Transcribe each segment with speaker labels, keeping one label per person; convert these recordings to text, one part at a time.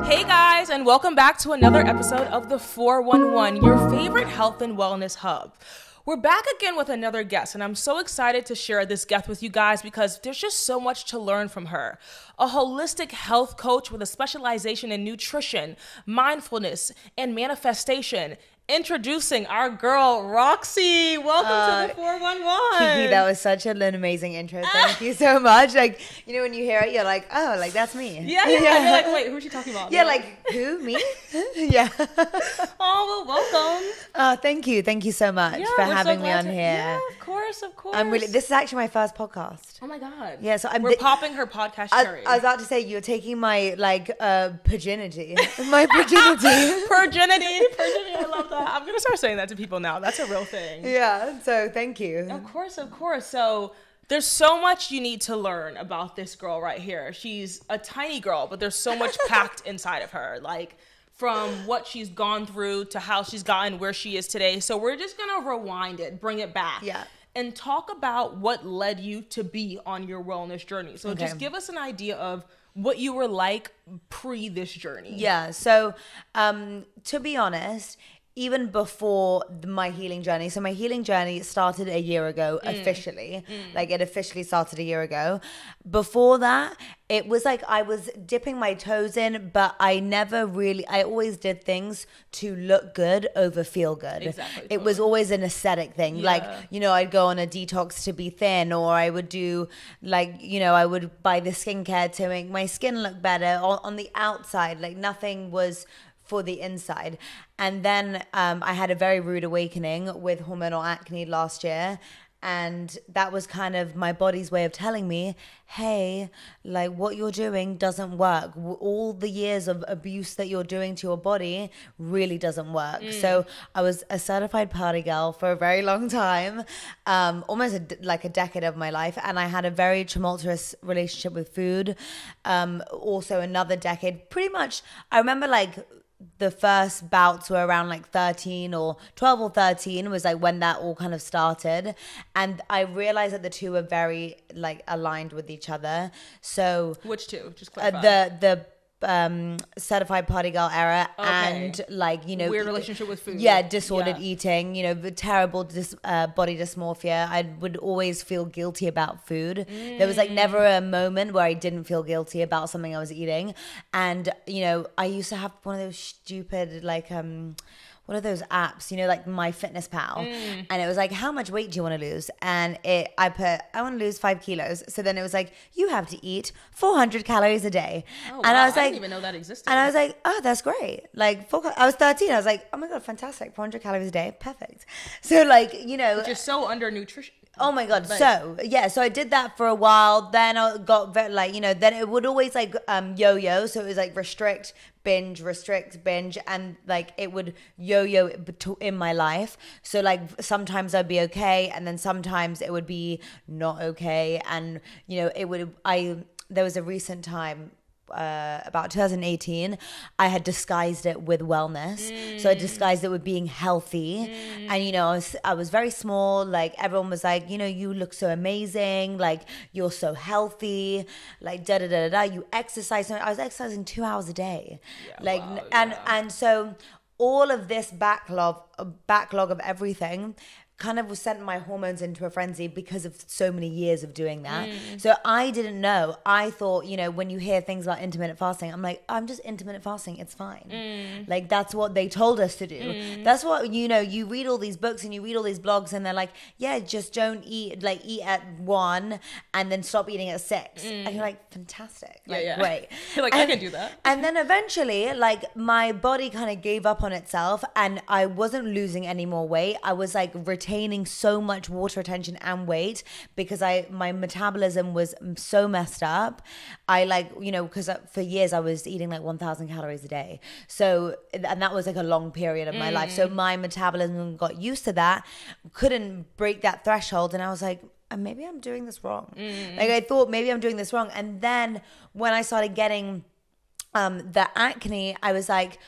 Speaker 1: Hey guys, and welcome back to another episode of the 411, your favorite health and wellness hub. We're back again with another guest, and I'm so excited to share this guest with you guys because there's just so much to learn from her. A holistic health coach with a specialization in nutrition, mindfulness, and manifestation. Introducing our girl, Roxy. Welcome to the 411.
Speaker 2: Kiki, that was such an amazing intro. Thank you so much. Like, you know, when you hear it, you're like, oh, like, that's me.
Speaker 1: Yeah. You're like, wait, who's she talking about?
Speaker 2: Yeah, like, who? Me? Yeah.
Speaker 1: Oh, well, welcome.
Speaker 2: Thank you. Thank you so much for having me on here.
Speaker 1: Yeah, of course.
Speaker 2: This is actually my first podcast.
Speaker 1: Oh my God.
Speaker 2: Yeah, so
Speaker 1: we're popping her podcast cherry.
Speaker 2: I was about to say, you're taking my, virginity. My virginity.
Speaker 1: Virginity. I love that. I'm going to start saying that to people now. That's a real thing.
Speaker 2: Yeah, so thank you.
Speaker 1: Of course. So there's so much you need to learn about this girl right here. She's a tiny girl, but there's so much packed inside of her. Like, from what she's gone through to how she's gotten where she is today. So we're just going to rewind it, bring it back.
Speaker 2: Yeah.
Speaker 1: And talk about what led you to be on your wellness journey. So just give us an idea of what you were like pre this journey.
Speaker 2: Yeah. So to be honest, even before my healing journey, so my healing journey started a year ago officially. Like, it officially started a year ago. Before that, it was like I was dipping my toes in, but I always did things to look good over feel good.
Speaker 1: Exactly.
Speaker 2: It was always an aesthetic thing.
Speaker 1: Yeah.
Speaker 2: Like, you know, I'd go on a detox to be thin, or I would do, like, you know, I would buy the skincare to make my skin look better on the outside. Like, nothing was for the inside. And then I had a very rude awakening with hormonal acne last year. And that was kind of my body's way of telling me, hey, like, what you're doing doesn't work. All the years of abuse that you're doing to your body really doesn't work. So I was a certified party girl for a very long time, almost like a decade of my life. And I had a very tumultuous relationship with food. Also another decade, pretty much. I remember, like, the first bouts were around like 13 or 12 or 13 was like when that all kind of started. And I realized that the two were very like aligned with each other. So
Speaker 1: which two? Just clarify.
Speaker 2: The certified party girl era, and, like, you know,
Speaker 1: weird relationship with food.
Speaker 2: Yeah, disordered eating, you know, the terrible body dysmorphia. I would always feel guilty about food. There was like never a moment where I didn't feel guilty about something I was eating. And, you know, I used to have one of those stupid, like, what are those apps, you know, like MyFitnessPal, and it was like, how much weight do you want to lose? And I put, I want to lose 5 kilos. So then it was like, you have to eat 400 calories a day.
Speaker 1: Oh,
Speaker 2: and
Speaker 1: wow.
Speaker 2: I was like,
Speaker 1: I didn't even know that existed.
Speaker 2: And I was like, oh, that's great. Like, I was 13. I was like, oh my God, fantastic. 400 calories a day. Perfect. So, like, you know.
Speaker 1: Which is so under nutrition.
Speaker 2: Oh my God. Like, so I did that for a while. Then I got very, like, you know, then it would always like yo-yo. So it was like restrict, binge, and like it would yo-yo in my life. So like sometimes I'd be okay, and then sometimes it would be not okay. And, you know, there was a recent time, about 2018, I had disguised it with wellness. So I disguised it with being healthy. And, you know, I was very small. Like, everyone was like, you know, you look so amazing. Like, you're so healthy. Like, you exercise. I was exercising 2 hours a day. Yeah, like, wow, and so all of this backlog of everything kind of sent my hormones into a frenzy because of so many years of doing that. So I didn't know. I thought, you know, when you hear things like intermittent fasting, I'm like, I'm just intermittent fasting. It's fine. Like, that's what they told us to do. That's what, you know, you read all these books and you read all these blogs and they're like, yeah, just don't eat, like, eat at 1 and then stop eating at 6. And you're like, fantastic. Like, great.
Speaker 1: You're like, I can do that.
Speaker 2: And then eventually, like, my body kind of gave up on itself and I wasn't losing any more weight. I was like retaining so much water retention and weight because my metabolism was so messed up. I, like, you know, because for years I was eating like 1,000 calories a day. So, and that was like a long period of my life. So my metabolism got used to that, couldn't break that threshold. And I was like, maybe I'm doing this wrong. Like, I thought maybe I'm doing this wrong. And then when I started getting the acne, I was like,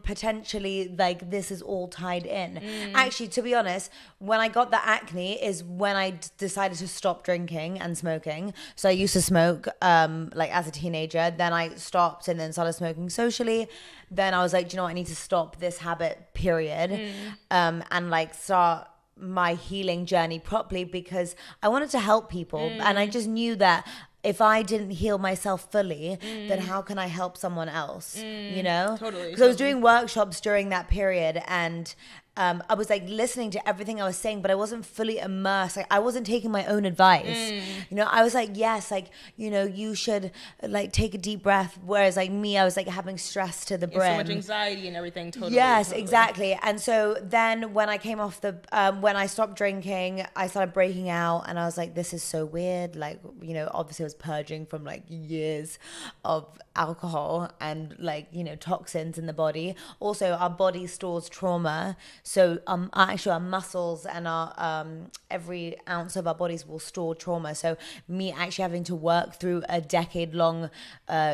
Speaker 2: potentially like this is all tied in. Actually, to be honest, when I got the acne is when I decided to stop drinking and smoking. So I used to smoke like as a teenager, then I stopped and then started smoking socially. Then I was like, do you know what, I need to stop this habit, period. And like start my healing journey properly, because I wanted to help people. And I just knew that if I didn't heal myself fully, then how can I help someone else? You know?
Speaker 1: Totally.
Speaker 2: Because I was doing workshops during that period, and I was like listening to everything I was saying, but I wasn't fully immersed. Like I wasn't taking my own advice. You know, I was like, yes, like, you know, you should like take a deep breath. Whereas like me, I was like having stress to the brim.
Speaker 1: So much anxiety and everything. Totally.
Speaker 2: Yes,
Speaker 1: totally.
Speaker 2: exactly. And so then when I came off the, when I stopped drinking, I started breaking out, and I was like, this is so weird. Like, you know, obviously I was purging from like years of alcohol and like, you know, toxins in the body. Also, our body stores trauma. So actually our muscles and our every ounce of our bodies will store trauma. So me actually having to work through a decade-long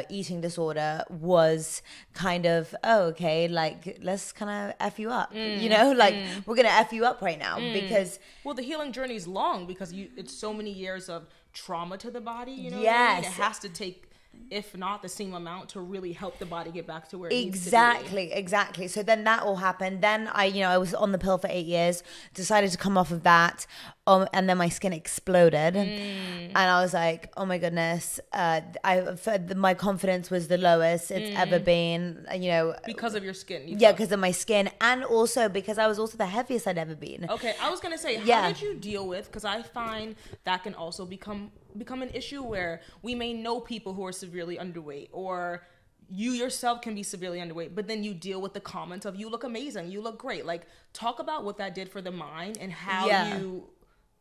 Speaker 2: eating disorder was kind of, oh, okay, like let's kind of F you up, you know, like we're gonna F you up right now because...
Speaker 1: Well, the healing journey is long because it's so many years of trauma to the body, you know.
Speaker 2: Yes.
Speaker 1: What I mean? It has to take, if not the same amount, to really help the body get back to where it
Speaker 2: exactly
Speaker 1: needs to be.
Speaker 2: Exactly. So then that all happened. Then I was on the pill for 8 years, decided to come off of that, and then my skin exploded, and I was like, oh my goodness, my confidence was the lowest it's ever been, you know,
Speaker 1: because of your skin.
Speaker 2: Because of my skin, and also because I was also the heaviest I'd ever been.
Speaker 1: Okay, I was gonna say, how did you deal with? Because I find that can also become an issue where we may know people who are severely underweight, or you yourself can be severely underweight, but then you deal with the comments of you look amazing, you look great. Like, talk about what that did for the mind and how you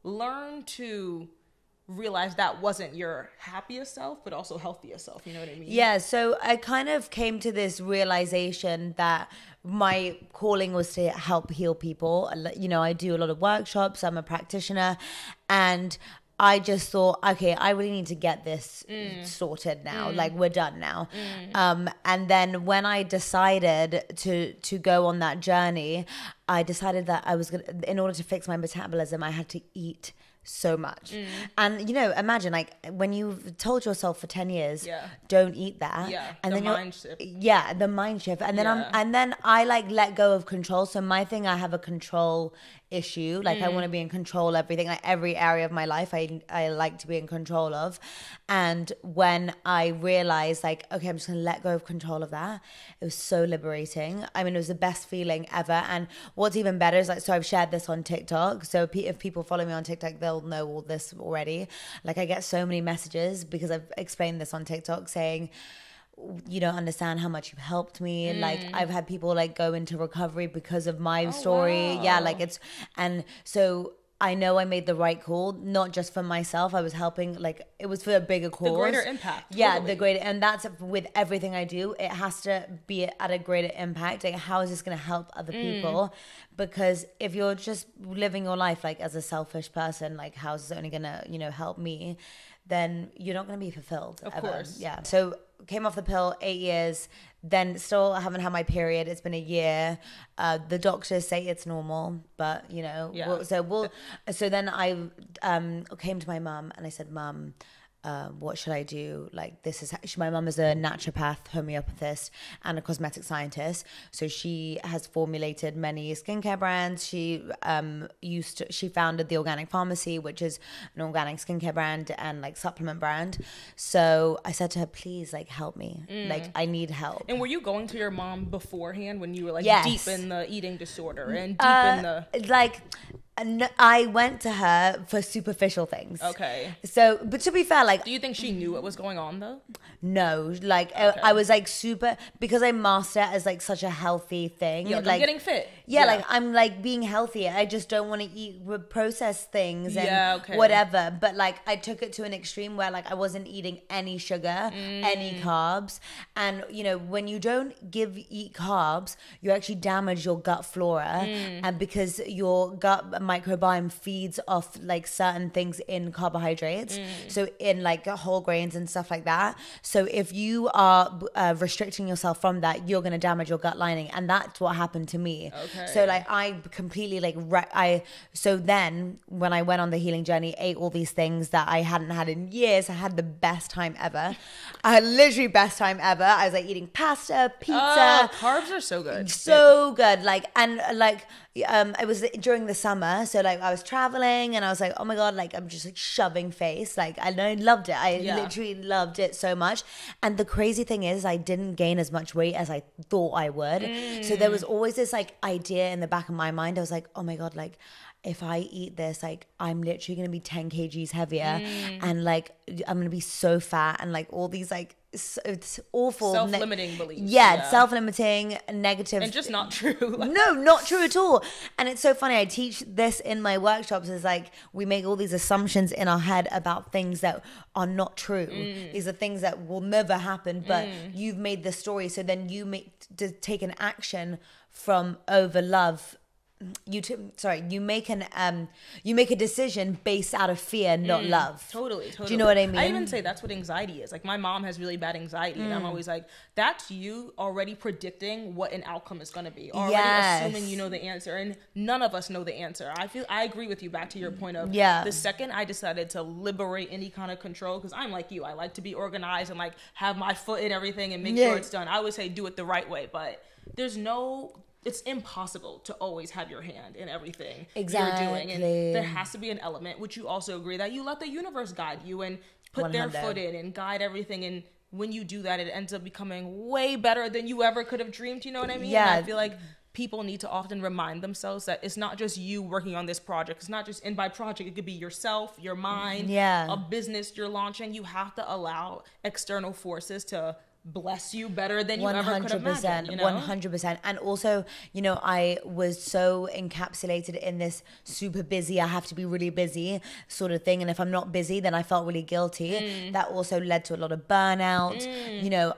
Speaker 1: learn to realize that wasn't your happiest self, but also healthiest self. You know what I mean?
Speaker 2: Yeah. So I kind of came to this realization that my calling was to help heal people. You know, I do a lot of workshops. I'm a practitioner, and I just thought, okay, I really need to get this sorted now. Like, we're done now. And then when I decided to go on that journey, I decided that I was gonna, in order to fix my metabolism, I had to eat so much. And you know, imagine like when you've told yourself for 10 years, don't eat that. And
Speaker 1: the
Speaker 2: then
Speaker 1: mind shift.
Speaker 2: The mind shift. And then I like let go of control. So my thing, I have a control issue. Like I want to be in control of everything, like every area of my life I like to be in control of. And when I realized like, okay, I'm just gonna let go of control of that, it was so liberating. I mean, it was the best feeling ever. And what's even better is like, so I've shared this on TikTok, so if people follow me on TikTok, they'll know all this already. Like I get so many messages because I've explained this on TikTok saying, you don't understand how much you've helped me. Like I've had people like go into recovery because of my story.
Speaker 1: Wow.
Speaker 2: Yeah, like it's, and so I know I made the right call, not just for myself. I was helping, like it was for a bigger cause.
Speaker 1: The greater impact.
Speaker 2: Yeah,
Speaker 1: totally.
Speaker 2: the greater, and that's with everything I do. It has to be at a greater impact. Like how is this going to help other people? Because if you're just living your life like as a selfish person, like how is this only going to, you know, help me? Then you're not going to be fulfilled.
Speaker 1: Of
Speaker 2: ever.
Speaker 1: course.
Speaker 2: Yeah. So came off the pill 8 years, then still haven't had my period. It's been a year. The doctors say it's normal, but you know, so then I came to my mum and I said, Mum, what should I do? Like this is, my mum is a naturopath, homeopathist, and a cosmetic scientist. So she has formulated many skincare brands. She she founded the Organic Pharmacy, which is an organic skincare brand and like supplement brand. So I said to her, please like help me. Like I need help.
Speaker 1: And were you going to your mom beforehand when you were like
Speaker 2: Yes.
Speaker 1: deep in the eating disorder and deep in the...
Speaker 2: Like, I went to her for superficial things.
Speaker 1: Okay.
Speaker 2: So, but to be fair, like...
Speaker 1: Do you think she knew what was going on though?
Speaker 2: No, like I was like super, because I master it as like such a healthy thing.
Speaker 1: Yeah,
Speaker 2: like
Speaker 1: I'm getting fit.
Speaker 2: Yeah, like I'm like being healthier. I just don't want to eat processed things and
Speaker 1: okay.
Speaker 2: whatever. But like I took it to an extreme where like I wasn't eating any sugar, any carbs. And you know, when you don't eat carbs, you actually damage your gut flora. And because your gut microbiome feeds off like certain things in carbohydrates, so in like whole grains and stuff like that. So if you are restricting yourself from that, you're going to damage your gut lining, and that's what happened to me.
Speaker 1: Okay.
Speaker 2: So like I completely like so then when I went on the healing journey, ate all these things that I hadn't had in years. I had the best time ever. I had literally best time ever. I was like eating pasta, pizza.
Speaker 1: Carbs are so good.
Speaker 2: So good. Like, and like, it was during the summer. So like I was traveling and I was like, oh my God, like I'm just like shoving face. Like, and I loved it. I literally loved it so much. And the crazy thing is I didn't gain as much weight as I thought I would. So there was always this like idea in the back of my mind. I was like, oh my God, like if I eat this, like I'm literally going to be 10 kgs heavier and like I'm going to be so fat and like all these like it's awful
Speaker 1: self-limiting beliefs.
Speaker 2: Yeah, self-limiting, negative,
Speaker 1: and just not true.
Speaker 2: No, not true at all. And it's so funny, I teach this in my workshops, is like we make all these assumptions in our head about things that are not true. These are things that will never happen, but you've made the story, so then you to take an action from over love. You make a decision based out of fear, not love.
Speaker 1: Totally.
Speaker 2: Do you know what I mean?
Speaker 1: I even say that's what anxiety is. Like my mom has really bad anxiety, and I'm always like, that's you already predicting what an outcome is going to be, already assuming you know the answer, and none of us know the answer. I agree with you. Back to your point of the second I decided to liberate any kind of control, because I'm like you, I like to be organized and like have my foot in everything and make sure it's done. I would say do it the right way, but it's impossible to always have your hand in everything you're doing. And there has to be an element, which you also agree, that you let the universe guide you and put their foot in and guide everything. And when you do that, it ends up becoming way better than you ever could have dreamed. You know what I mean?
Speaker 2: Yeah.
Speaker 1: And I feel like people need to often remind themselves that it's not just you working on this project. It's not just, and by project, it could be yourself, your mind, a business you're launching. You have to allow external forces to bless you better than you ever could have imagined, you know?
Speaker 2: 100%. And also, you know, I was so encapsulated in this super busy, I have to be really busy sort of thing. And if I'm not busy, then I felt really guilty. That also led to a lot of burnout. You know,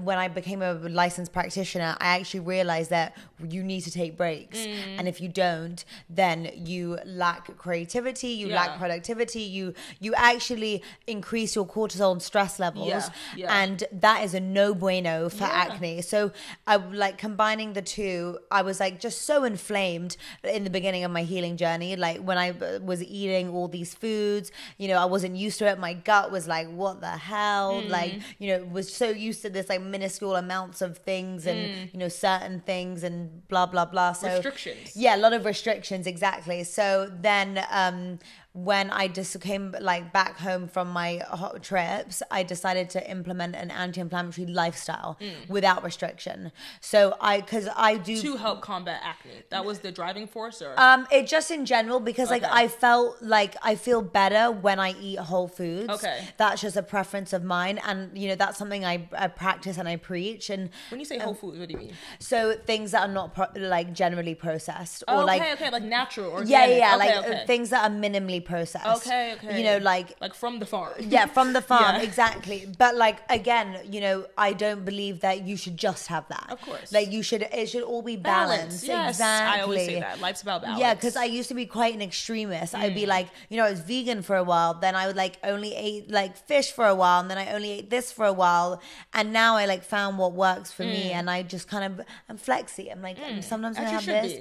Speaker 2: when I became a licensed practitioner, I actually realized that you need to take breaks. And if you don't, then you lack creativity, you lack productivity, you actually increase your cortisol and stress levels. And that is a no bueno for acne. So I like combining the two. I was like just so inflamed in the beginning of my healing journey. Like when I was eating all these foods, you know, I wasn't used to it. My gut was like, what the hell? Like, you know, was so used to this like minuscule amounts of things and, you know, certain things and blah, blah, blah. So
Speaker 1: restrictions.
Speaker 2: Yeah, a lot of restrictions. Exactly. So then, when I just came like back home from my hot trips, I decided to implement an anti-inflammatory lifestyle without restriction. So because I do
Speaker 1: to help combat acne. That was the driving force, or
Speaker 2: it just in general, because like I felt like I feel better when I eat whole foods.
Speaker 1: Okay,
Speaker 2: that's just a preference of mine, and you know that's something I practice and I preach. And
Speaker 1: when you say whole foods, what do you mean?
Speaker 2: So things that are not like generally processed, or like
Speaker 1: natural, organic.
Speaker 2: Things that are minimally processed.
Speaker 1: Okay.
Speaker 2: You know, like
Speaker 1: from the farm.
Speaker 2: Yeah, from the farm, exactly. But like again, you know, I don't believe that you should just have that.
Speaker 1: Of course.
Speaker 2: Like it should all be balanced.
Speaker 1: Yes,
Speaker 2: exactly.
Speaker 1: I always say that. Life's about balance.
Speaker 2: Yeah, because I used to be quite an extremist. I'd be like, you know, I was vegan for a while, then I would like only ate like fish for a while, and then I only ate this for a while, and now I like found what works for me, and I just kind of I'm flexy. I'm like sometimes I have this.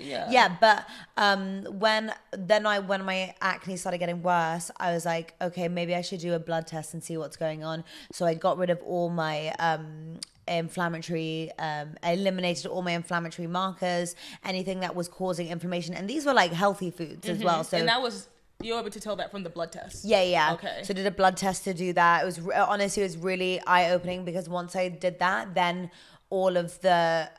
Speaker 2: But when my acne started getting worse, I was like, okay, maybe I should do a blood test and see what's going on. So I got rid of all my inflammatory, I eliminated all my inflammatory markers, anything that was causing inflammation, and these were like healthy foods as well. So
Speaker 1: and that was, you were able to tell that from the blood test?
Speaker 2: Yeah.
Speaker 1: Okay.
Speaker 2: So I did a blood test to do that. It was honestly, it was really eye-opening, because once I did that, then all of the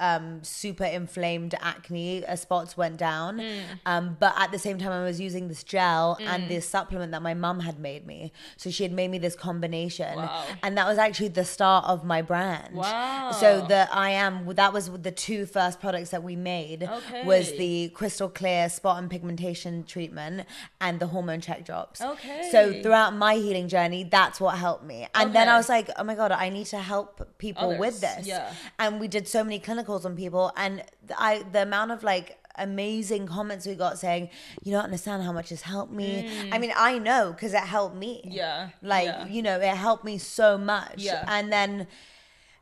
Speaker 2: super inflamed acne spots went down. But at the same time, I was using this gel and this supplement that my mum had made me. So she had made me this combination.
Speaker 1: Wow.
Speaker 2: And that was actually the start of my brand.
Speaker 1: Wow.
Speaker 2: So the Eyeam, that was the two first products that we made, was the crystal clear spot and pigmentation treatment and the hormone check drops.
Speaker 1: Okay.
Speaker 2: So throughout my healing journey, that's what helped me. And then I was like, oh my God, I need to help people with this.
Speaker 1: Yeah.
Speaker 2: And we did so many clinicals on people, and the amount of like amazing comments we got saying, you don't understand how much it's helped me. I mean, I know, because it helped me.
Speaker 1: Yeah.
Speaker 2: Like,
Speaker 1: Yeah.
Speaker 2: you know, it helped me so much.
Speaker 1: Yeah.
Speaker 2: And then,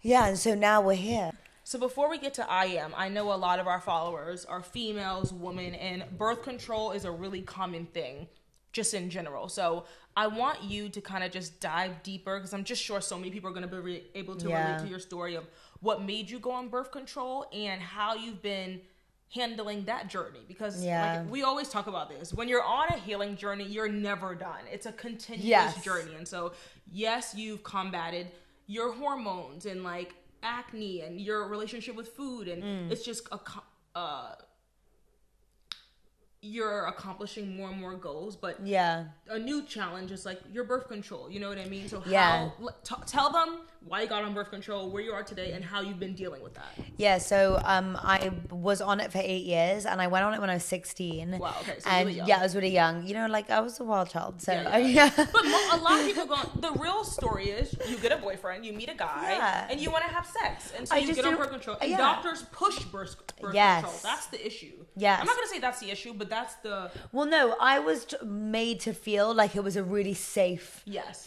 Speaker 2: yeah, and so now we're here.
Speaker 1: So before we get to Eyeam, I know a lot of our followers are females, women, and birth control is a really common thing just in general. So I want you to kind of just dive deeper, because I'm just sure so many people are going to be able to relate to your story of what made you go on birth control and how you've been handling that journey. Because like, we always talk about this. When you're on a healing journey, you're never done. It's a continuous journey. And so, yes, you've combated your hormones and like acne and your relationship with food, and it's just you're accomplishing more and more goals, but a new challenge is like your birth control, you know what I mean? So tell them why you got on birth control, where you are today, and how you've been dealing with that.
Speaker 2: So I was on it for 8 years, and I went on it when I was 16.
Speaker 1: Wow, okay, so
Speaker 2: and
Speaker 1: really young.
Speaker 2: Yeah, I was really young. You know, like I was a wild child. So
Speaker 1: But a lot of people go, the real story is you get a boyfriend, you meet a guy, and you want to have sex, and so you get on birth control. And doctors push birth control. That's the issue.
Speaker 2: Yes.
Speaker 1: I'm not going to say that's the issue, but that's the...
Speaker 2: Well, no, I was made to feel like it was a really safe...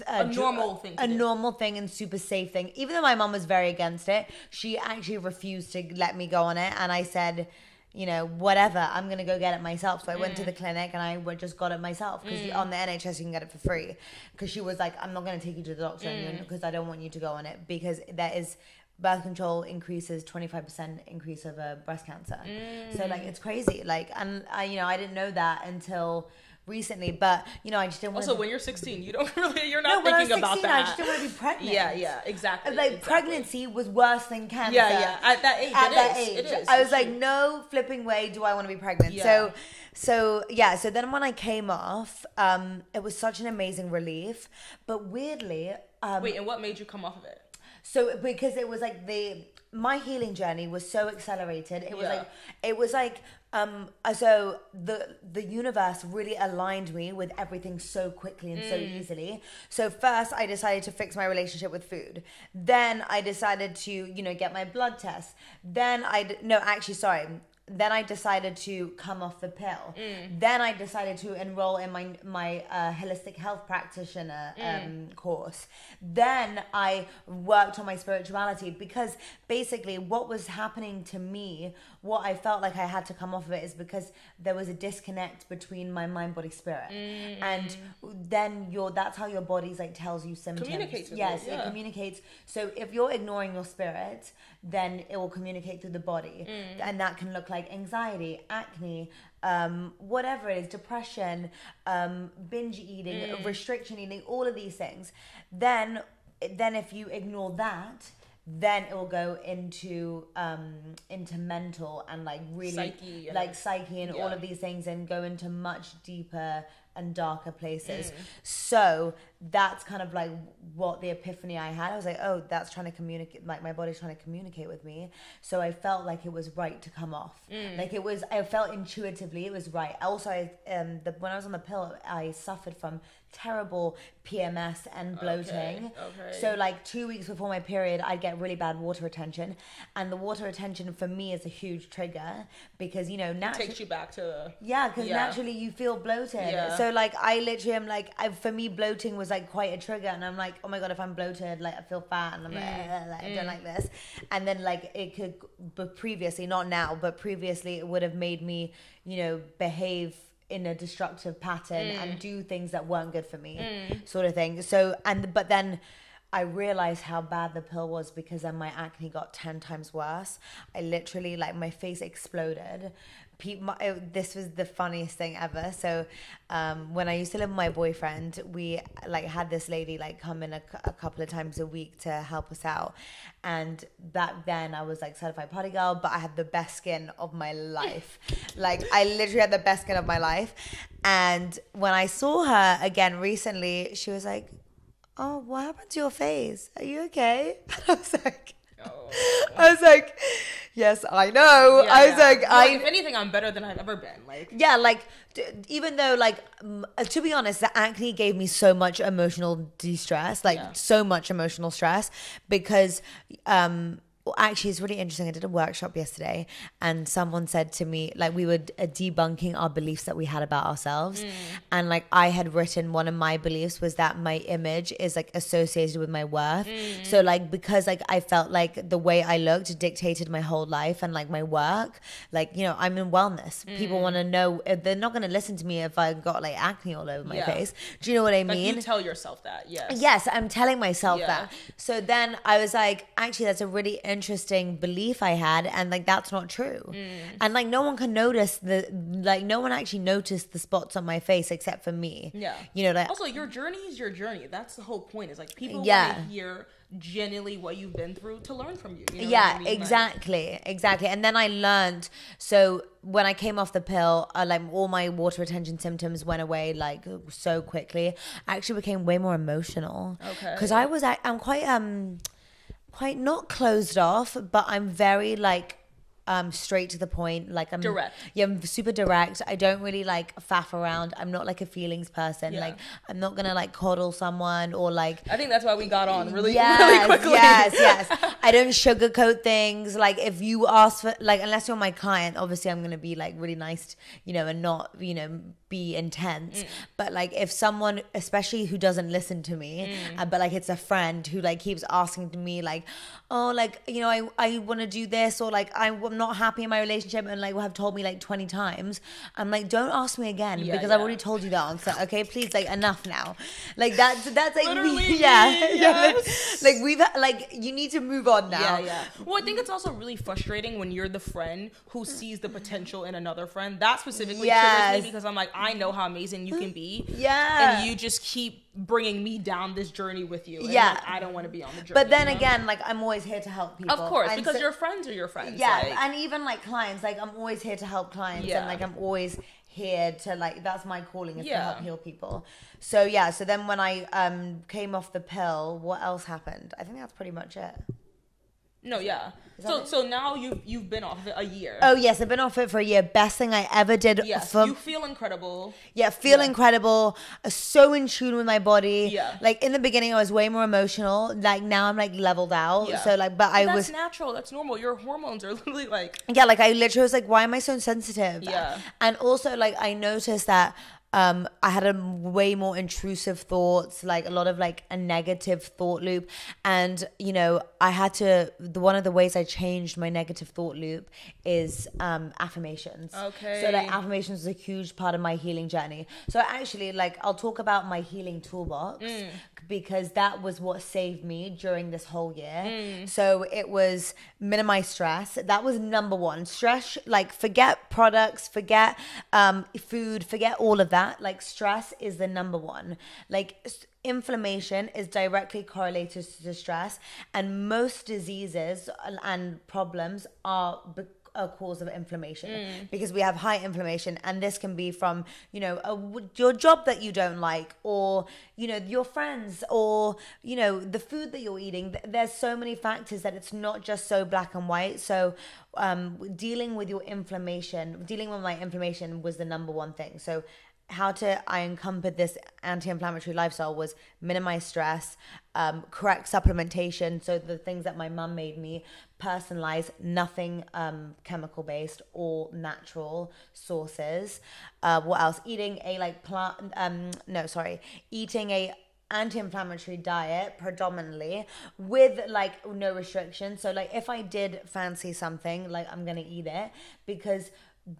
Speaker 1: a normal thing to do.
Speaker 2: Normal thing and super safe thing. Even though my mom was very against it, she actually refused to let me go on it. And I said, you know, whatever, I'm going to go get it myself. So I went to the clinic and I just got it myself. Because on the NHS, you can get it for free. Because she was like, I'm not going to take you to the doctor because I don't want you to go on it. Because there is... birth control increases 25% increase of breast cancer. So like it's crazy. Like, and I didn't know that until recently, but I just didn't want
Speaker 1: to. Also, when you're 16, you're not thinking about that.
Speaker 2: I just didn't want to be pregnant.
Speaker 1: Yeah, exactly.
Speaker 2: Like pregnancy was worse than cancer.
Speaker 1: Yeah. At that age, it is.
Speaker 2: I was like, no flipping way do I want to be pregnant.
Speaker 1: Yeah.
Speaker 2: So then when I came off, it was such an amazing relief, but weirdly,
Speaker 1: wait, and what made you come off of it?
Speaker 2: So because it was like my healing journey was so accelerated. It was like so the universe really aligned me with everything so quickly and so easily. So first I decided to fix my relationship with food. Then I decided to, get my blood test. Then Then I decided to come off the pill. Then I decided to enroll in my holistic health practitioner course. Then I worked on my spirituality, because basically what was happening to me, what I felt like I had to come off of it is because there was a disconnect between my mind, body, spirit. And then that's how your body's like tells you symptoms.
Speaker 1: Communicates with
Speaker 2: Yes, it communicates. So if you're ignoring your spirit, then it will communicate through the body. And that can look like anxiety, acne, whatever it is, depression, binge eating, restriction eating, all of these things. Then if you ignore that, then it will go into mental and like really psyche and all of these things, and go into much deeper and darker places. So that's kind of like what the epiphany I had. I was like, oh, that's trying to communicate, like my body's trying to communicate with me. So I felt like it was right to come off. Like I felt intuitively it was right. Also, when I was on the pill, I suffered from terrible PMS and bloating.
Speaker 1: Okay.
Speaker 2: So like 2 weeks before my period, I'd get really bad water retention. And the water retention for me is a huge trigger, because, naturally...
Speaker 1: It takes you back to...
Speaker 2: because naturally you feel bloated. So like I literally am like, for me bloating was like quite a trigger, and I'm like, oh my god, if I'm bloated, like I feel fat, and I'm like, I don't like this. And then like it could, but previously, not now, but previously it would have made me, behave in a destructive pattern and do things that weren't good for me, sort of thing. So, but then I realized how bad the pill was, because then my acne got 10 times worse. I literally, like, my face exploded. This was the funniest thing ever. So when I used to live with my boyfriend, we like had this lady like come in a couple of times a week to help us out. And back then I was like certified party girl, but I had the best skin of my life. Like I literally had the best skin of my life. And when I saw her again recently, she was like, oh, what happened to your face? Are you okay? And I was like, yes, I know. I was like,
Speaker 1: if anything, I'm better than I've ever been. Like,
Speaker 2: even though, like, to be honest, the acne gave me so much emotional de-stress, like so much emotional stress, because actually, it's really interesting. I did a workshop yesterday, and someone said to me, like, we were debunking our beliefs that we had about ourselves. And like, I had written, one of my beliefs was that my image is like associated with my worth. So like, because like I felt like the way I looked dictated my whole life and like my work. Like, you know, I'm in wellness. People want to know. They're not going to listen to me if I got like acne all over my face. Do you know what I mean?
Speaker 1: You tell yourself that.
Speaker 2: Yes, I'm telling myself that. So then I was like, actually, that's a really interesting belief I had, and like that's not true. And like no one can notice no one actually noticed the spots on my face except for me. You know, like,
Speaker 1: also your journey is your journey. That's the whole point. Is like people want to hear genuinely what you've been through to learn from you. You know what I mean?
Speaker 2: Exactly. And then I learned, so when I came off the pill, like all my water retention symptoms went away like so quickly. I actually became way more emotional. Because I'm quite not closed off, but I'm very like straight to the point. Like I'm
Speaker 1: direct.
Speaker 2: Yeah, I'm super direct. I don't really like faff around. I'm not like a feelings person. Like I'm not gonna like coddle someone or like.
Speaker 1: I think that's why we got on really quickly.
Speaker 2: Yes. I don't sugarcoat things. Like if you ask for, like, unless you're my client, obviously I'm gonna be like really nice, you know, and not, you know, be intense. But like if someone, especially who doesn't listen to me, but like it's a friend who like keeps asking to me like, oh, like, you know, I want to do this, or like I'm not happy in my relationship, and like have told me like 20 times, I'm like, don't ask me again, because I've already told you the answer. Okay, please, like enough now. Like that's like
Speaker 1: literally
Speaker 2: like we've like, you need to move on now.
Speaker 1: Well, I think it's also really frustrating when you're the friend who sees the potential in another friend. That specifically triggers me, because I'm like, I know how amazing you can be, and you just keep bringing me down this journey with you, and like, I don't want to be on the journey.
Speaker 2: But then again, like I'm always here to help people,
Speaker 1: of course, because your friends are your friends.
Speaker 2: And even like clients, like I'm always here to help clients, and like I'm always here to, like, that's my calling, is to help heal people. So so then when I came off the pill, what else happened? I think that's pretty much it.
Speaker 1: No, so now you've been off it a year.
Speaker 2: Oh yes, I've been off it for a year. Best thing I ever did.
Speaker 1: Yes, you feel incredible.
Speaker 2: Incredible. So in tune with my body. Like in the beginning, I was way more emotional. Like now, I'm like leveled out. So like, but
Speaker 1: that's natural. That's normal. Your hormones are literally like.
Speaker 2: Like I literally was like, why am I so sensitive? And also like I noticed that. I had a way more intrusive thoughts, like a lot of like a negative thought loop. And, you know, I had to, one of the ways I changed my negative thought loop is affirmations.
Speaker 1: Okay.
Speaker 2: So like affirmations is a huge part of my healing journey. So actually, like, I'll talk about my healing toolbox because that was what saved me during this whole year. So it was minimize stress. That was number one. Stress, like forget products, forget food, forget all of that. Like stress is the number one. Like inflammation is directly correlated to stress, and most diseases and problems are a cause of inflammation because we have high inflammation, and this can be from, you know, your job that you don't like, or, you know, your friends, or, you know, the food that you're eating. There's so many factors that it's not just so black and white. So dealing with my inflammation was the number one thing. So I encompassed this anti-inflammatory lifestyle was minimize stress, correct supplementation, so the things that my mum made me, personalize, nothing chemical based or natural sources. What else? Eating a anti-inflammatory diet predominantly with like no restriction. So like if I did fancy something, like I'm gonna eat it, because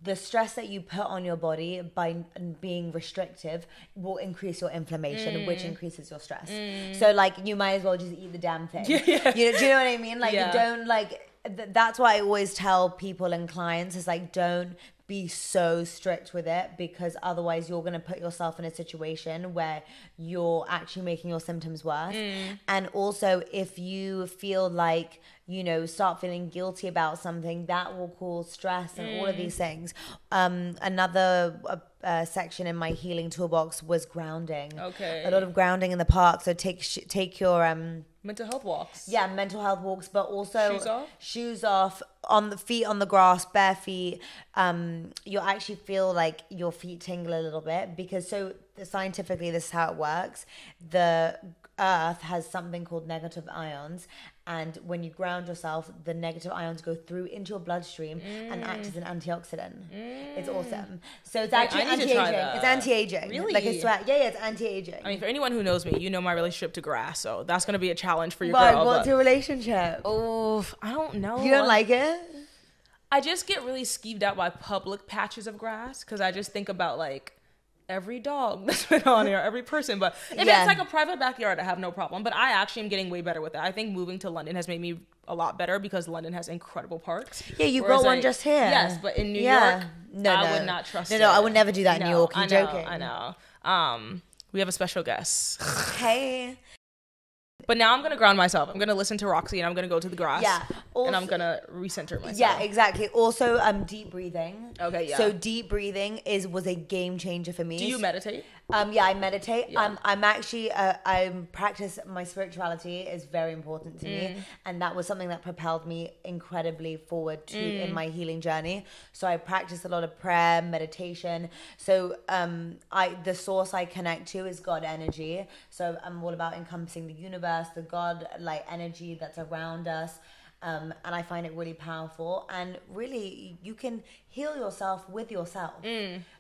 Speaker 2: the stress that you put on your body by being restrictive will increase your inflammation, which increases your stress. So like you might as well just eat the damn thing. Do you know what I mean? Like you don't like. That's why I always tell people and clients is like, don't be so strict with it, because otherwise you're going to put yourself in a situation where you're actually making your symptoms worse. And also if you feel like, you know, start feeling guilty about something, that will cause stress and all of these things. Another section in my healing toolbox was grounding. A lot of grounding in the park. So take your
Speaker 1: mental health walks.
Speaker 2: Mental health walks, but also
Speaker 1: shoes
Speaker 2: off on the feet on the grass, bare feet. You'll actually feel like your feet tingle a little bit, because scientifically this is how it works. The earth has something called negative ions, And when you ground yourself, the negative ions go through into your bloodstream and act as an antioxidant. It's awesome. So it's actually anti-aging. It's anti-aging.
Speaker 1: Really?
Speaker 2: Like I swear. Yeah, it's anti-aging.
Speaker 1: I mean, for anyone who knows me, you know my relationship to grass, so that's going to be a challenge for your
Speaker 2: But
Speaker 1: girl.
Speaker 2: what's your relationship?
Speaker 1: Oh, I don't know.
Speaker 2: You don't like it?
Speaker 1: I just get really skeeved out by public patches of grass because I just think about like every dog that's been on here, every person. But if it's like a private backyard, I have no problem. But I actually am getting way better with it. I think moving to London has made me a lot better because London has incredible parks.
Speaker 2: Yeah, you've got one just here.
Speaker 1: Yes, but in New York, I would not trust it.
Speaker 2: No, I would never do that in New York. You're joking.
Speaker 1: I know. We have a special guest.
Speaker 2: Hey.
Speaker 1: But now I'm going to ground myself. I'm going to listen to Roxy and I'm going to go to the grass.
Speaker 2: Yeah. Also,
Speaker 1: and I'm going to recenter myself.
Speaker 2: Yeah, exactly. Also, deep breathing.
Speaker 1: Okay, yeah.
Speaker 2: So deep breathing was a game changer for me.
Speaker 1: Do you meditate?
Speaker 2: Yeah, I meditate.
Speaker 1: Yeah.
Speaker 2: I'm actually, I practice my spirituality is very important to me. And that was something that propelled me incredibly forward in my healing journey. So I practice a lot of prayer, meditation. So the source I connect to is God energy. So I'm all about encompassing the universe, the God like energy that's around us. And I find it really powerful. And really, you can heal yourself with yourself.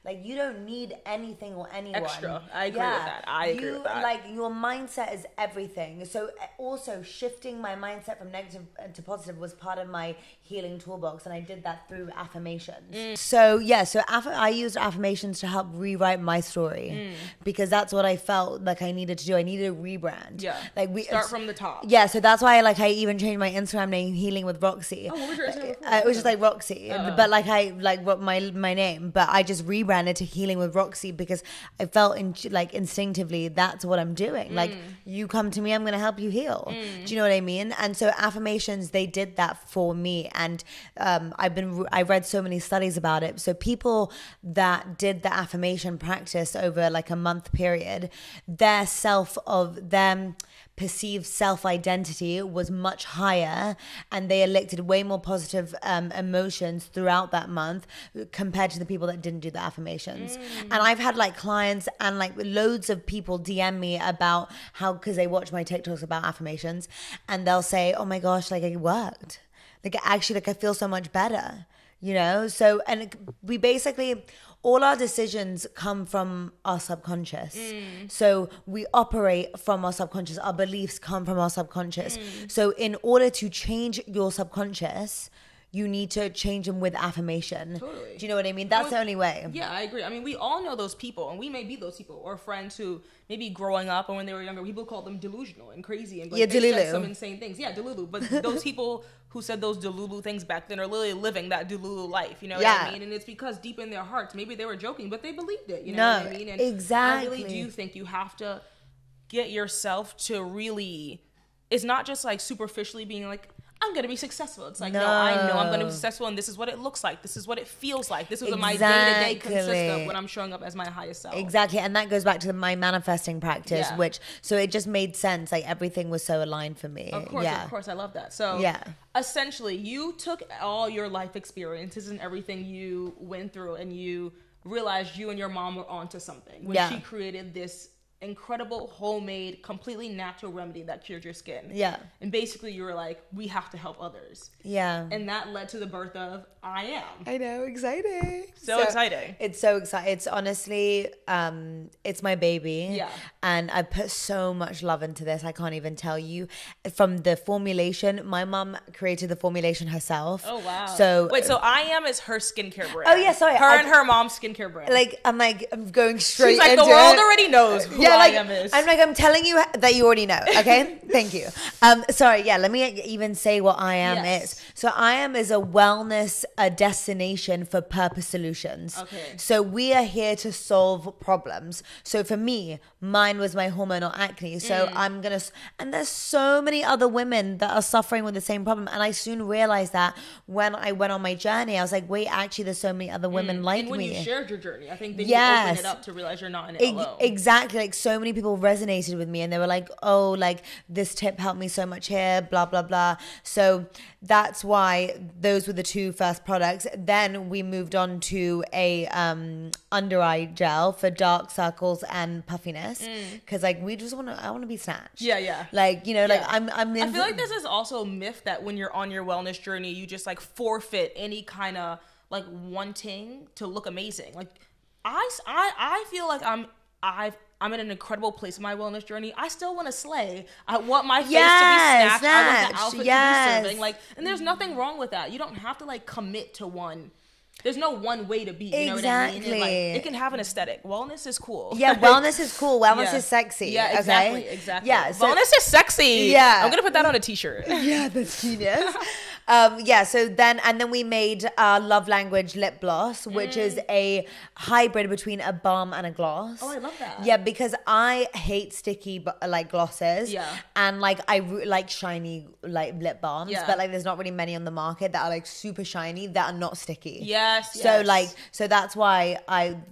Speaker 2: Like, you don't need anything or anyone.
Speaker 1: Extra. I agree with that. I agree with that.
Speaker 2: Like, your mindset is everything. So, also, shifting my mindset from negative to positive was part of my healing toolbox. And I did that through affirmations. So, yeah. So, I used affirmations to help rewrite my story. Because that's what I felt like I needed to do. I needed a rebrand.
Speaker 1: Yeah.
Speaker 2: Like,
Speaker 1: start from the top.
Speaker 2: Yeah. So, that's why I even changed my Instagram name, Healing with Roxy.
Speaker 1: Oh, what was your Instagram?
Speaker 2: It was just like Roxy, but what my name, but I just rebranded to Healing with Roxy because I felt instinctively that's what I'm doing. Like, you come to me, I'm gonna help you heal. Do you know what I mean? And so affirmations, they did that for me, and I read so many studies about it. So people that did the affirmation practice over like a month period, their perceived self-identity was much higher, and they elicited way more positive emotions throughout that month compared to the people that didn't do the affirmations. And I've had like clients and like loads of people DM me about how, because they watch my TikToks about affirmations, and they'll say, oh my gosh, like it worked. Like actually, like I feel so much better, you know? So, and we basically, all our decisions come from our subconscious. So we operate from our subconscious. Our beliefs come from our subconscious. So in order to change your subconscious, you need to change them with affirmation.
Speaker 1: Totally.
Speaker 2: Do you know what I mean? That's the only way.
Speaker 1: Yeah, I agree. I mean, we all know those people, and we may be those people, or friends who maybe growing up or when they were younger, people called them delusional and crazy, and they said some insane things. Yeah, delulu. But those people who said those delulu things back then are literally living that delulu life. You know what I mean? And it's because deep in their hearts, maybe they were joking, but they believed it. You know what I mean? And
Speaker 2: exactly.
Speaker 1: I really do think you have to get yourself to really. It's not just like superficially being like, I'm going to be successful. It's like, no, I know I'm going to be successful, and this is what it looks like. This is what it feels like. This is what my day-to-day consists of when I'm showing up as my highest self.
Speaker 2: Exactly. And that goes back to my manifesting practice, so it just made sense. Like, everything was so aligned for me.
Speaker 1: Of course. I love that. So, essentially, you took all your life experiences and everything you went through, and you realized you and your mom were onto something when she created this incredible homemade completely natural remedy that cured your skin. And basically you were like, we have to help others. And that led to the birth of Eyeam.
Speaker 2: I know, exciting.
Speaker 1: So exciting.
Speaker 2: It's so exciting. It's honestly it's my baby. And I put so much love into this. I can't even tell you. From the formulation, my mom created the formulation herself.
Speaker 1: Oh wow.
Speaker 2: So
Speaker 1: wait, so Eyeam is her skincare brand.
Speaker 2: Oh yeah, sorry.
Speaker 1: And her mom's skincare brand.
Speaker 2: I'm going straight
Speaker 1: She's like,
Speaker 2: into
Speaker 1: the world already knows who Eyeam is.
Speaker 2: I'm telling you that you already know, okay? Thank you. Sorry, let me even say what Eyeam is. So Eyeam is a wellness destination for purpose solutions.
Speaker 1: Okay.
Speaker 2: So we are here to solve problems. So for me, mine was my hormonal acne. So and there's so many other women that are suffering with the same problem. And I soon realized that when I went on my journey, I was like, wait, actually there's so many other women like me.
Speaker 1: And when you shared your journey, I think then you open it up to realize you're not in it alone.
Speaker 2: Exactly. Like, so many people resonated with me, and they were like, oh, like this tip helped me so much here, blah blah blah. So that's why those were the two first products. Then we moved on to a under eye gel for dark circles and puffiness, because like I want to be snatched. Like, you know, like I
Speaker 1: feel like this is also a myth that when you're on your wellness journey, you just like forfeit any kind of like wanting to look amazing. Like I feel like I'm in an incredible place in my wellness journey. I still want to slay. I want my face to be snatched. I want the outfit to be serving. Like, and there's nothing wrong with that. You don't have to like commit to one. There's no one way to be. You know what I mean? And, like, it can have an aesthetic. Wellness is cool.
Speaker 2: Yeah, wellness is cool. Wellness is sexy.
Speaker 1: Yeah, exactly. Okay? Exactly.
Speaker 2: Yeah,
Speaker 1: so, wellness is sexy.
Speaker 2: Yeah.
Speaker 1: I'm gonna put that on a t-shirt.
Speaker 2: Yeah, that's genius. So then we made Love Language lip gloss, which is a hybrid between a balm and a gloss.
Speaker 1: Oh, I love that.
Speaker 2: Yeah, because I hate sticky like glosses. Yeah. And like I like shiny like lip balms, but like there's not really many on the market that are like super shiny that are not sticky.
Speaker 1: Yes.
Speaker 2: So that's why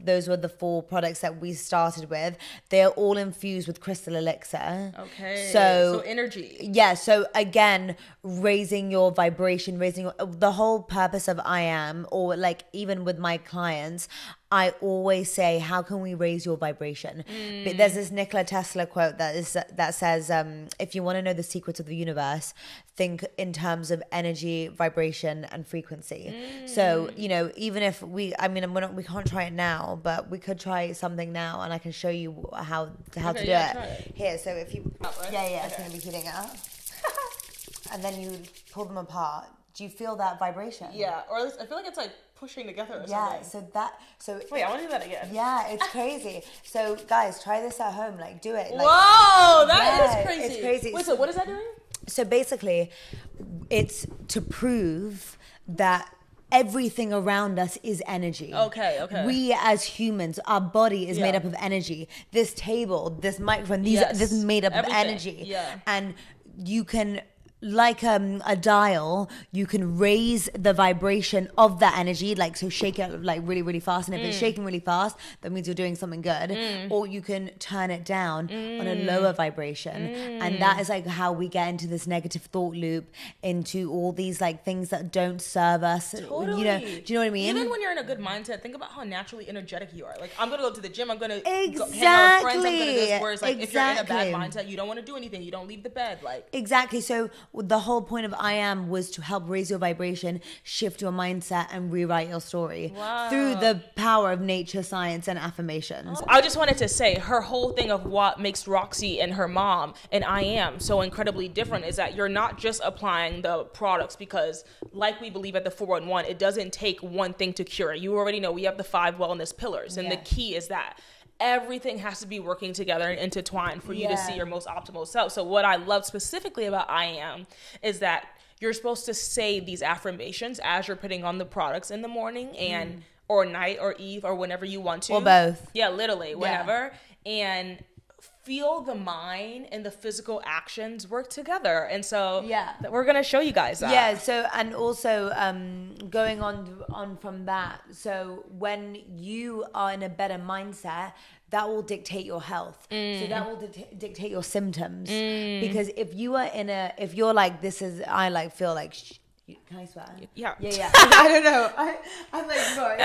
Speaker 2: those were the 4 products that we started with. They're all infused with crystal elixir.
Speaker 1: Okay.
Speaker 2: So
Speaker 1: energy.
Speaker 2: Yeah. So again, raising your vibration, the whole purpose of Eyeam, or like even with my clients, I always say, how can we raise your vibration? But there's this Nikola Tesla quote that says, if you want to know the secrets of the universe, think in terms of energy, vibration, and frequency. So, you know, even if we can't try it now, but we could try something now, and I can show you how to do it. Here, so if you, it's going to be heating up. And then you pull them apart. Do you feel that vibration?
Speaker 1: Yeah, or at least I feel like it's like pushing together or
Speaker 2: something.
Speaker 1: Yeah, wait, I want to do that again.
Speaker 2: Yeah, it's crazy. So guys, try this at home. Like, do it. Like,
Speaker 1: whoa, that is crazy.
Speaker 2: It's crazy.
Speaker 1: Wait, so what is that doing?
Speaker 2: So basically, it's to prove that everything around us is energy.
Speaker 1: Okay.
Speaker 2: We as humans, our body is made up of energy. This table, this microphone, this is made up of energy.
Speaker 1: Yeah.
Speaker 2: And you can, like a dial, you can raise the vibration of that energy, like, so shake it like really, really fast. And if it's shaking really fast, that means you're doing something good. Or you can turn it down on a lower vibration. And that is like how we get into this negative thought loop, into all these like things that don't serve us.
Speaker 1: Totally.
Speaker 2: You know, do you know what I mean?
Speaker 1: Even when you're in a good mindset, think about how naturally energetic you are. Like, I'm gonna go to the gym, I'm gonna
Speaker 2: exactly.
Speaker 1: go hang out with friends, I'm gonna do this. Whereas like if you're in a bad mindset, you don't want to do anything, you don't leave the bed. Like,
Speaker 2: exactly. So the whole point of Eyeam was to help raise your vibration, shift your mindset, and rewrite your story through the power of nature, science, and affirmations.
Speaker 1: I just wanted to say, her whole thing of what makes Roxy and her mom and Eyeam so incredibly different is that you're not just applying the products, because like we believe at the 411, it doesn't take one thing to cure. You already know we have the 5 wellness pillars, and the key is that everything has to be working together and intertwined for you to see your most optimal self. So what I love specifically about Eyeam is that you're supposed to say these affirmations as you're putting on the products in the morning and or night or eve or whenever you want to.
Speaker 2: Or both.
Speaker 1: Yeah, literally, whenever. And feel the mind and the physical actions work together. And so we're going to show you guys that. Yeah,
Speaker 2: so, and also going on from that, so when you are in a better mindset, that will dictate your health. So that will dictate your symptoms. Because if you're like, I like feel like, can I swear?
Speaker 1: Yeah.
Speaker 2: I don't know. I'm like, sorry.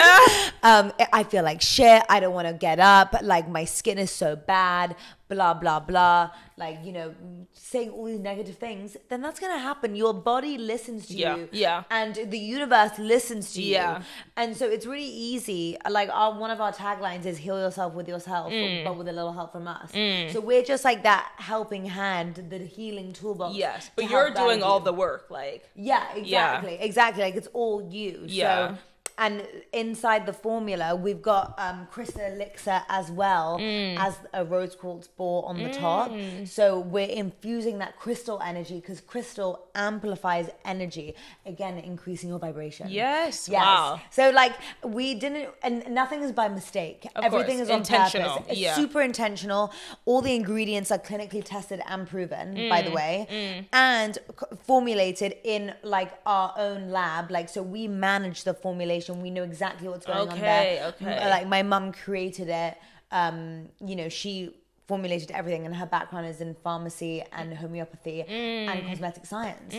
Speaker 2: I feel like shit. I don't want to get up. Like, my skin is so bad. Blah, blah, blah. Like, you know, saying all these negative things. Then that's going to happen. Your body listens to you.
Speaker 1: Yeah.
Speaker 2: And the universe listens to you. And so it's really easy. Like, one of our taglines is heal yourself with yourself, but with a little help from us. So we're just like that helping hand, the healing toolbox.
Speaker 1: Yes. But you're doing all the work. Like,
Speaker 2: Exactly. Like, it's all you. So, and inside the formula, we've got crystal elixir as well as a rose quartz ball on the top. So we're infusing that crystal energy, because crystal amplifies energy, again, increasing your vibration.
Speaker 1: Yes. Wow.
Speaker 2: So like, we didn't, and nothing is by mistake. Everything is on
Speaker 1: intentional.
Speaker 2: Purpose. It's super intentional. All the ingredients are clinically tested and proven, by the way, and formulated in like our own lab. Like, so we manage the formulation. We know exactly what's going on there.
Speaker 1: Okay.
Speaker 2: Like, my mum created it. You know, she formulated everything, and her background is in pharmacy and homeopathy and cosmetic science.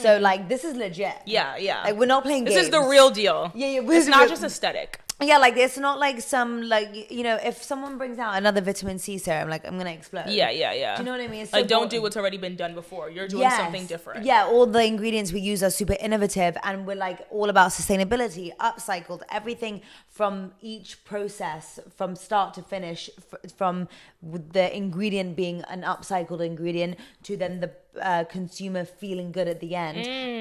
Speaker 2: So like this is legit.
Speaker 1: Yeah, yeah.
Speaker 2: Like we're not playing games.
Speaker 1: This is the real deal.
Speaker 2: Yeah.
Speaker 1: It's not just aesthetic.
Speaker 2: Yeah, like it's not like some like, you know, if someone brings out another vitamin C serum, like I'm gonna explode.
Speaker 1: Yeah.
Speaker 2: Do you know what I mean? It's
Speaker 1: like
Speaker 2: so
Speaker 1: don't
Speaker 2: important.
Speaker 1: do what's already been done before. You're doing something different.
Speaker 2: Yeah, all the ingredients we use are super innovative, and we're like all about sustainability, upcycled, everything from each process, from start to finish, from the ingredient being an upcycled ingredient to then the consumer feeling good at the end.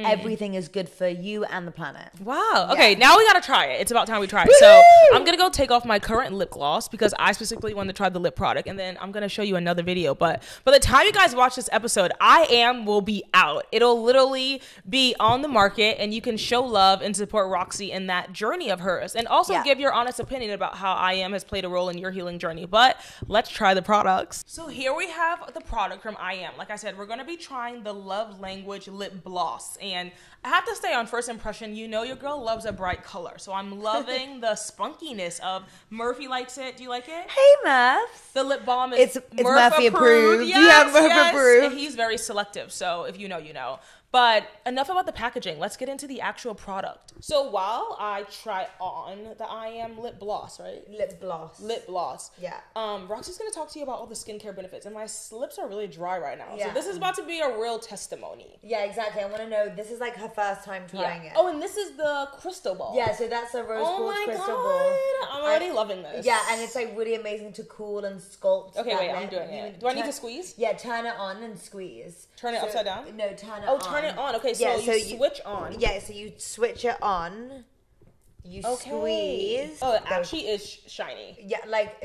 Speaker 2: Everything is good for you and the planet.
Speaker 1: Wow. Okay, now we gotta try it. It's about time we try it. So I'm gonna go take off my current lip gloss because I specifically wanted to try the lip product, and then I'm gonna show you another video. But by the time you guys watch this episode, Eyeam will be out. It'll literally be on the market, and you can show love and support Roxy in that journey of hers, and also give your honest opinion about how Eyeam has played a role in your healing journey. But let's try the products. So here we have the product from Eyeam. Like I said, we're gonna be trying the Love Language Lip Gloss, and I have to say, on first impression, you know your girl loves a bright color, so I'm loving the spunkiness of Murphy likes it. Do you like it?
Speaker 2: Hey, Murph.
Speaker 1: The lip balm is
Speaker 2: It's Murphy approved.
Speaker 1: Yes,
Speaker 2: Murphy approved.
Speaker 1: And he's very selective, so if you know, you know. But enough about the packaging. Let's get into the actual product. So while I try on the Eyeam lip gloss, right?
Speaker 2: Lip gloss.
Speaker 1: Lip gloss.
Speaker 2: Yeah.
Speaker 1: Roxy's gonna talk to you about all the skincare benefits, and my lips are really dry right now.
Speaker 2: Yeah.
Speaker 1: So this is about to be a real testimony.
Speaker 2: Yeah, exactly. I want to know, this is like her first time trying it.
Speaker 1: Oh, and this is the crystal ball.
Speaker 2: Yeah, so that's a rose quartz crystal ball.
Speaker 1: Oh my god, I'm already loving this.
Speaker 2: Yeah, and it's like really amazing to cool and sculpt.
Speaker 1: Okay,
Speaker 2: that
Speaker 1: wait, I'm
Speaker 2: lip.
Speaker 1: doing it. Do I need to squeeze?
Speaker 2: Yeah, turn it on and squeeze.
Speaker 1: Turn it upside down?
Speaker 2: No, turn it
Speaker 1: Oh,
Speaker 2: on.
Speaker 1: turn it on. Okay, so
Speaker 2: Yeah,
Speaker 1: you switch on.
Speaker 2: Yeah, so you switch it on. You squeeze.
Speaker 1: Oh, it actually is shiny.
Speaker 2: Yeah, like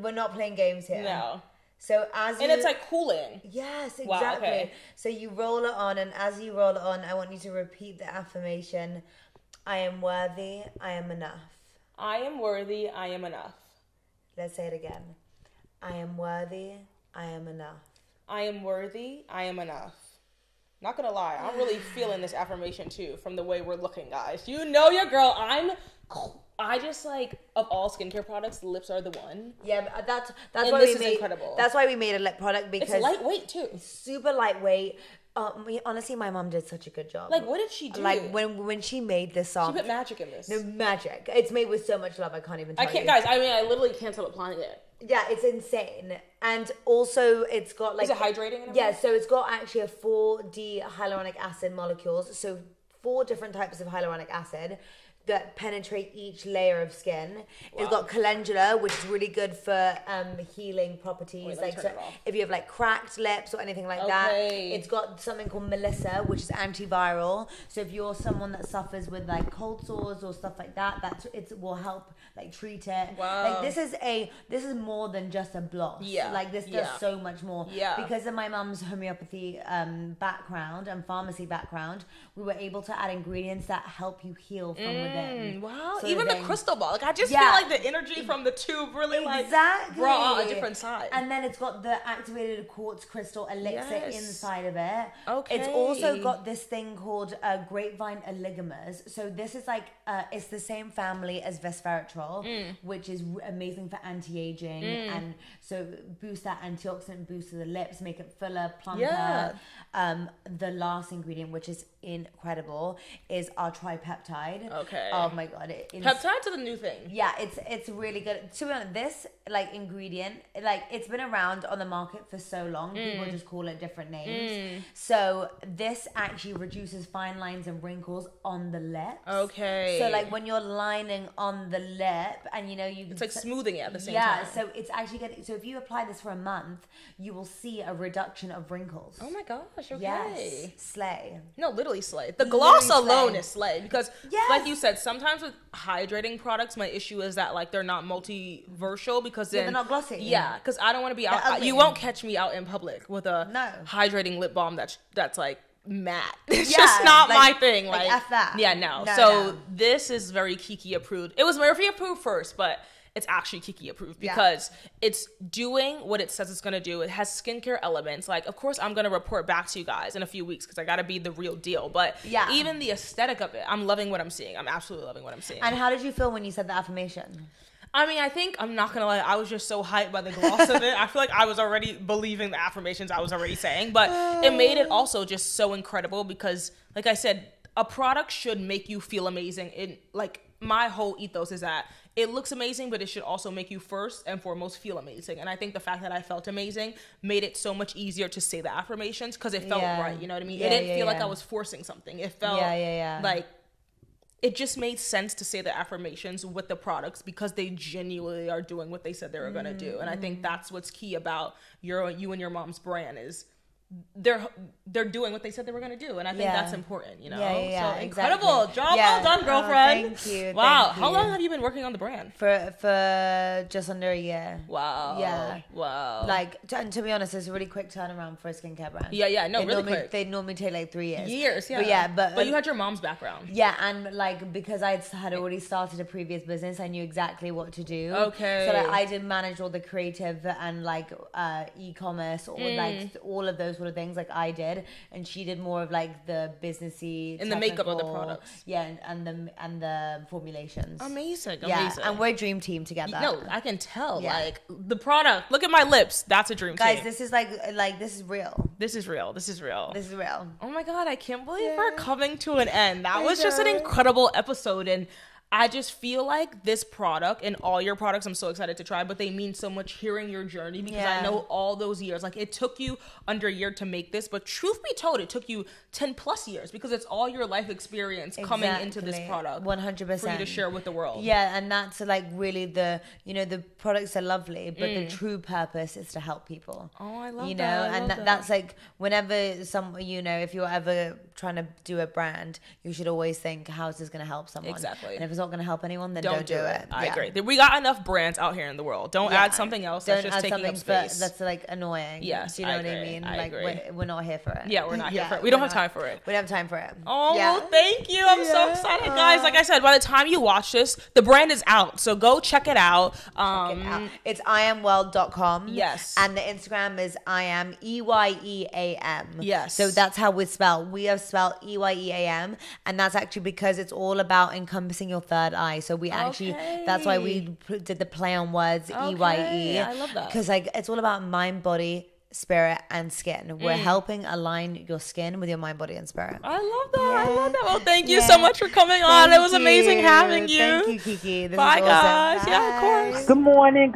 Speaker 2: we're not playing games here.
Speaker 1: No.
Speaker 2: So and
Speaker 1: it's like cooling.
Speaker 2: Yes, exactly.
Speaker 1: Wow, okay.
Speaker 2: So you roll it on, and as you roll it on, I want you to repeat the affirmation: I am worthy, I am enough.
Speaker 1: I am worthy, I am enough.
Speaker 2: Let's say it again. I am worthy, I am enough.
Speaker 1: I am worthy, I am enough. Not gonna lie, I'm really feeling this affirmation too from the way we're looking, guys. You know your girl, I just like, of all skincare products, lips are the one.
Speaker 2: Yeah, that's
Speaker 1: and
Speaker 2: why
Speaker 1: this
Speaker 2: we
Speaker 1: is incredible.
Speaker 2: That's why we made a lip product, because
Speaker 1: it's lightweight too.
Speaker 2: Super lightweight. Honestly, my mom did such a good job.
Speaker 1: Like, what did she do?
Speaker 2: Like when she made this song,
Speaker 1: she put magic in this.
Speaker 2: No, magic. It's made with so much love. I can't even tell you.
Speaker 1: Guys, I mean, I literally can't stop applying it.
Speaker 2: Yeah, it's insane. And also it's got like...
Speaker 1: Is it hydrating?
Speaker 2: Yeah, so it's got actually a 4D hyaluronic acid molecules. So 4 different types of hyaluronic acid that penetrate each layer of skin. Wow. It's got calendula, which is really good for healing properties.
Speaker 1: Wait,
Speaker 2: like, so if you have like cracked lips or anything like that. It's got something called Melissa, which is antiviral. So if you're someone that suffers with like cold sores or stuff like that, it will help like treat it.
Speaker 1: Wow.
Speaker 2: Like this is more than just a gloss.
Speaker 1: Yeah.
Speaker 2: Like this does so much more.
Speaker 1: Yeah.
Speaker 2: Because of my mum's homeopathy background and pharmacy background, we were able to add ingredients that help you heal from within.
Speaker 1: Wow.
Speaker 2: So
Speaker 1: even
Speaker 2: then,
Speaker 1: the crystal ball. Like, I just feel like the energy from the tube really brought out a different side.
Speaker 2: And then it's got the activated quartz crystal elixir inside of it.
Speaker 1: Okay.
Speaker 2: It's also got this thing called grapevine oligomers. So this is like, it's the same family as resveratrol, which is amazing for anti-aging. And so boost that antioxidant boost to the lips, make it fuller, plumper.
Speaker 1: Yeah.
Speaker 2: The last ingredient, which is incredible, is our tripeptide.
Speaker 1: Okay.
Speaker 2: Oh my god.
Speaker 1: Peptides are the new thing.
Speaker 2: Yeah, it's really good. To be honest, this like ingredient, like it's been around on the market for so long. People just call it different names. So this actually reduces fine lines and wrinkles on the lips.
Speaker 1: Okay.
Speaker 2: So like when you're lining on the lip, and
Speaker 1: it's like smoothing it at the same time.
Speaker 2: Yeah. So it's actually getting. So if you apply this for a month, you will see a reduction of wrinkles.
Speaker 1: Oh my gosh. Okay.
Speaker 2: Yes. Slay.
Speaker 1: No, literally slay. The gloss
Speaker 2: Literally
Speaker 1: alone
Speaker 2: slay.
Speaker 1: is slay, because like you said, sometimes with hydrating products, my issue is that like they're not multiversal, because then
Speaker 2: they're not glossy.
Speaker 1: Yeah, because I don't want to be out.
Speaker 2: ugly.
Speaker 1: You won't catch me out in public with a hydrating lip balm that's like matte. It's just not my thing. Like
Speaker 2: F that.
Speaker 1: Yeah, no. So this is very Kiki approved. It was Murphy approved first, but it's actually Kiki approved because it's doing what it says it's going to do. It has skincare elements. Like, of course, I'm going to report back to you guys in a few weeks because I got to be the real deal. But even the aesthetic of it, I'm loving what I'm seeing. I'm absolutely loving what I'm seeing.
Speaker 2: And how did you feel when you said the affirmation?
Speaker 1: I mean, I think, I'm not gonna lie, I was just so hyped by the gloss of it. I feel like I was already believing the affirmations I was already saying, but it made it also just so incredible because, like I said, a product should make you feel amazing. My whole ethos is that it looks amazing, but it should also make you first and foremost feel amazing. And I think the fact that I felt amazing made it so much easier to say the affirmations because it felt right. You know what I mean? It didn't feel like I was forcing something. It felt like it just made sense to say the affirmations with the products because they genuinely are doing what they said they were going to do. And I think that's what's key about you and your mom's brand is they're doing what they said they were going to do. And I think that's important, you know? So incredible.
Speaker 2: Exactly.
Speaker 1: Job well done, girlfriend.
Speaker 2: Thank you.
Speaker 1: Wow.
Speaker 2: Thank you.
Speaker 1: How long have you been working on the brand?
Speaker 2: For just under a year.
Speaker 1: Wow.
Speaker 2: Yeah.
Speaker 1: Wow.
Speaker 2: And to be honest, it's a really quick turnaround for a skincare brand.
Speaker 1: Yeah. No, really quick.
Speaker 2: They normally take like 3 years.
Speaker 1: But you had your mom's background.
Speaker 2: Yeah, and because I had already started a previous business, I knew exactly what to do.
Speaker 1: Okay.
Speaker 2: So I did manage all the creative and e-commerce or all of those sort of things I did, and she did more of the businessy
Speaker 1: and the makeup of the products.
Speaker 2: Yeah, and the formulations.
Speaker 1: Amazing.
Speaker 2: And we're a dream team together.
Speaker 1: No, I can tell. Yeah. The product. Look at my lips. That's a dream team.
Speaker 2: Guys, this is this is real.
Speaker 1: This is real. This is real.
Speaker 2: This is real.
Speaker 1: Oh my God, I can't believe we're coming to an end. That was just an incredible episode, and I just feel like this product and all your products I'm so excited to try, but they mean so much hearing your journey because I know all those years. It took you under a year to make this, but truth be told, it took you 10 plus years because it's all your life experience coming into this product.
Speaker 2: 100%.
Speaker 1: For you to share with the world.
Speaker 2: Yeah, and that's really the products are lovely, but the true purpose is to help people.
Speaker 1: Oh, I love that.
Speaker 2: That's whenever if you're ever trying to do a brand, you should always think, how is this going to help someone?
Speaker 1: Exactly.
Speaker 2: And if it's not going to help anyone, then don't do it.
Speaker 1: I agree. We got enough brands out here in the world. Don't add something else that's just taking up space.
Speaker 2: That's annoying.
Speaker 1: Yes,
Speaker 2: do you know what I mean? We're not here for it.
Speaker 1: Yeah, we're not here for it. We don't have time for it.
Speaker 2: We don't have time for it.
Speaker 1: Oh, thank you. I'm so excited, guys. Like I said, by the time you watch this, the brand is out. So go check it out.
Speaker 2: It's eyeamworld.com.
Speaker 1: Yes.
Speaker 2: And the Instagram is Eyeam, EYEAM.
Speaker 1: Yes.
Speaker 2: So that's how we spell. We have spelled EYEAM. And that's actually because it's all about encompassing your third eye. So we actually, that's why we did the play on words, EYE.
Speaker 1: I love that.
Speaker 2: Because it's all about mind, body, spirit, and skin. We're helping align your skin with your mind, body, and spirit.
Speaker 1: I love that. I love that. Well, thank you so much for coming on. It was amazing having you.
Speaker 2: Thank you, Kiki.
Speaker 1: Bye, guys. Bye. Yeah, of course.
Speaker 3: Good morning.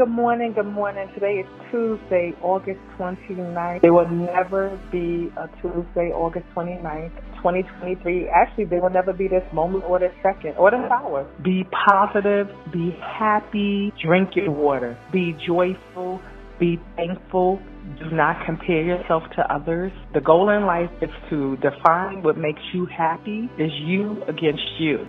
Speaker 3: Today is Tuesday, August 29th. There will never be a Tuesday, August 29th. 2023. Actually, there will never be this moment or this second or this hour. Be positive, be happy, drink your water, be joyful, be thankful. Do not compare yourself to others. The goal in life is to define what makes you happy is you against you.